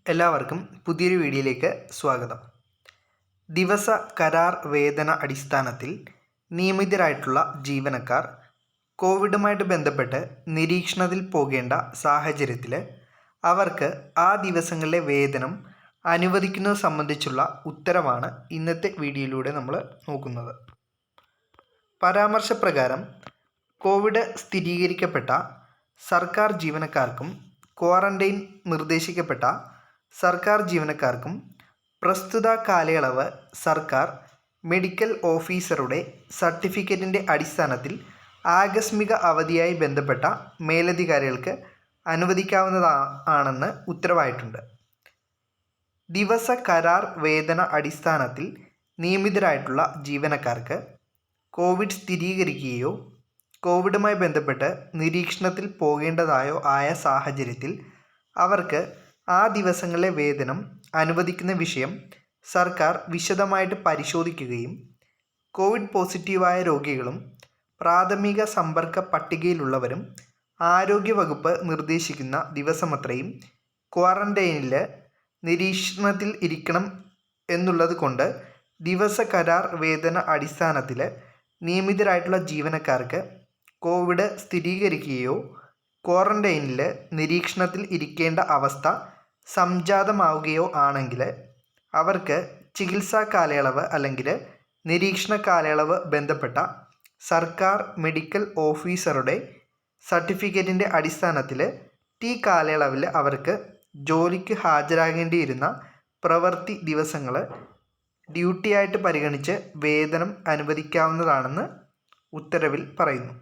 എല്ലാവർക്കും പുതിയൊരു വീഡിയോയിലേക്ക് സ്വാഗതം. ദിവസ കരാർ വേതന അടിസ്ഥാനത്തിൽ നിയമിതരായിട്ടുള്ള ജീവനക്കാർ കോവിഡുമായിട്ട് ബന്ധപ്പെട്ട് നിരീക്ഷണത്തിൽ പോകേണ്ട സാഹചര്യത്തിൽ അവർക്ക് ആ ദിവസങ്ങളിലെ വേതനം അനുവദിക്കുന്നത് സംബന്ധിച്ചുള്ള ഉത്തരവാണ് ഇന്നത്തെ വീഡിയോയിലൂടെ നമ്മൾ നോക്കുന്നത്. പരാമർശപ്രകാരം കോവിഡ് സ്ഥിരീകരിക്കപ്പെട്ട സർക്കാർ ജീവനക്കാർക്കും ക്വാറന്റൈൻ നിർദ്ദേശിക്കപ്പെട്ട സർക്കാർ ജീവനക്കാർക്കും പ്രസ്തുത കാലയളവ് സർക്കാർ മെഡിക്കൽ ഓഫീസറുടെ സർട്ടിഫിക്കറ്റിൻ്റെ അടിസ്ഥാനത്തിൽ ആകസ്മിക അവധിയായി ബന്ധപ്പെട്ട മേലധികാരികൾക്ക് അനുവദിക്കാവുന്നതാണെന്ന് ഉത്തരവായിട്ടുണ്ട്. ദിവസ കരാർ വേതന അടിസ്ഥാനത്തിൽ നിയമിതരായിട്ടുള്ള ജീവനക്കാർക്ക് കോവിഡ് സ്ഥിരീകരിക്കുകയോ കോവിഡുമായി ബന്ധപ്പെട്ട് നിരീക്ഷണത്തിൽ പോകേണ്ടതായോ ആയ സാഹചര്യത്തിൽ അവർക്ക് ആ ദിവസങ്ങളിലെ വേതനം അനുവദിക്കുന്ന വിഷയം സർക്കാർ വിശദമായിട്ട് പരിശോധിക്കുകയും കോവിഡ് പോസിറ്റീവായ രോഗികളും പ്രാഥമിക സമ്പർക്ക പട്ടികയിലുള്ളവരും ആരോഗ്യവകുപ്പ് നിർദ്ദേശിക്കുന്ന ദിവസമത്രയും ക്വാറന്റൈനിൽ നിരീക്ഷണത്തിൽ ഇരിക്കണം എന്നുള്ളത് കൊണ്ട് ദിവസ കരാർ വേതന അടിസ്ഥാനത്തിൽ നിയമിതരായിട്ടുള്ള ജീവനക്കാർക്ക് കോവിഡ് സ്ഥിരീകരിക്കുകയോ ക്വാറന്റൈനിൽ നിരീക്ഷണത്തിൽ ഇരിക്കേണ്ട അവസ്ഥ സംജാതമാവുകയോ ആണെങ്കിൽ അവർക്ക് ചികിത്സാ കാലയളവ് അല്ലെങ്കിൽ നിരീക്ഷണ കാലയളവ് ബന്ധപ്പെട്ട സർക്കാർ മെഡിക്കൽ ഓഫീസറുടെ സർട്ടിഫിക്കറ്റിൻ്റെ അടിസ്ഥാനത്തിൽ ഈ കാലയളവിൽ അവർക്ക് ജോലിക്ക് ഹാജരാകേണ്ടിയിരുന്ന പ്രവൃത്തി ദിവസങ്ങൾ ഡ്യൂട്ടിയായിട്ട് പരിഗണിച്ച് വേതനം അനുവദിക്കാവുന്നതാണെന്ന് ഉത്തരവിൽ പറയുന്നു.